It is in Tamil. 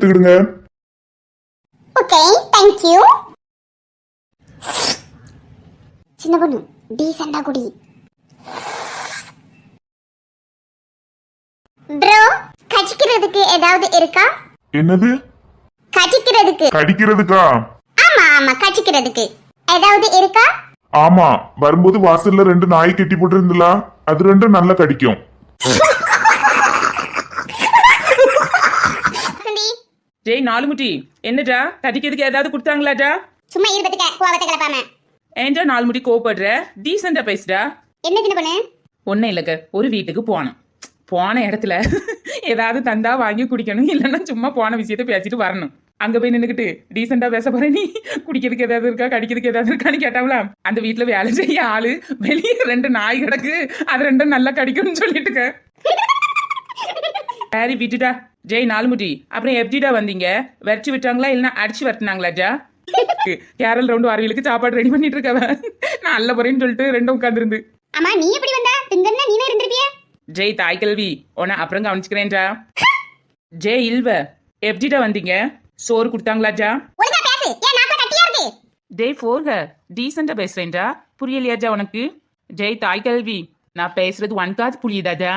எடுத்துக்கிடுங்க. Okay, thank you. சின்ன பொண்ணு டீசெண்டா குடி. ப்ரோ, கடிக்கிறதுக்கு ஏதாவது இருக்கா? என்னது? கடிக்கிறதுக்கு. கடிக்கிறதுக்கா? ஆமா ஆமா, கடிக்கிறதுக்கு ஏதாவது இருக்கா? ஆமா, வரும்போது வாசல்ல 2 நாய் கட்டி போட்டிருந்தல, அது 2 நல்லா கடிக்கும். ஜெய் நாலுமுட்டி, என்னடா கடிக்கிறதுக்கு ஏதாவது கொடுத்தாங்களாடா? சும்மா இருபத்துக்க கோவத்தை கிளப்பாம. ஏன்டா நாலுமுடி கோவப்படுற? டீசெண்டா பேசுடா. என்ன சின்ன பொண்ணு? ஒன்னும் இல்லைங்க, ஒரு வீட்டுக்கு போன இடத்துல ஏதாவது தந்தா வாங்கி குடிக்கணும், இல்லைன்னா சும்மா போன விஷயத்த பேசிட்டு வரணும். அங்க போய் நின்னுக்கிட்டு டீசெண்டா பேச போற நீ, குடிக்கிறதுக்கு ஏதாவது இருக்கா, கடிக்கிறதுக்கு ஏதாவது இருக்கான்னு கேட்டாவளா? அந்த வீட்டுல வேலை செய்ய ஆளு, வெளியே 2 நாய் கிடக்கு, அது 2 நல்லா கடிக்கும்னு சொல்லிட்டுக்க. சரி விட்டுட்டா. ஜெய் நாலுமுடி, அப்புறம் எப்படிடா வந்தீங்க? வரைச்சு விட்டாங்களா இல்லைன்னா அடிச்சு வரட்டினாங்களாஜா? கேரள் ரவுண்டு வரவிலுக்கு சாப்பாடு ரெடி பண்ணிட்டு இருக்கவ, நான் அல்ல போறேன்னு சொல்லிட்டு 2 உட்காந்துருந்து. அம்மா நீ எப்படி வந்த? திங்கன்னா நீவே இருந்திருப்பிய. ஜெய் தாய் கல்வி, உன அப்புறம் கவனிச்சுக்கிறேன்டா. ஜெய் இல்வ, எப்படிடா வந்தீங்க? சோறு கொடுத்தாங்களாஜா? ஒழுங்கா பேசு, ஏன் நாக்க கட்டியா இருக்கு? ஜெய் போர்க, டீசெண்டா பேசுறேன்டா, புரியலையாஜா உனக்கு? ஜெய் தாய் கல்வி, நான் பேசுறது ஒன்காது புரியுதாஜா?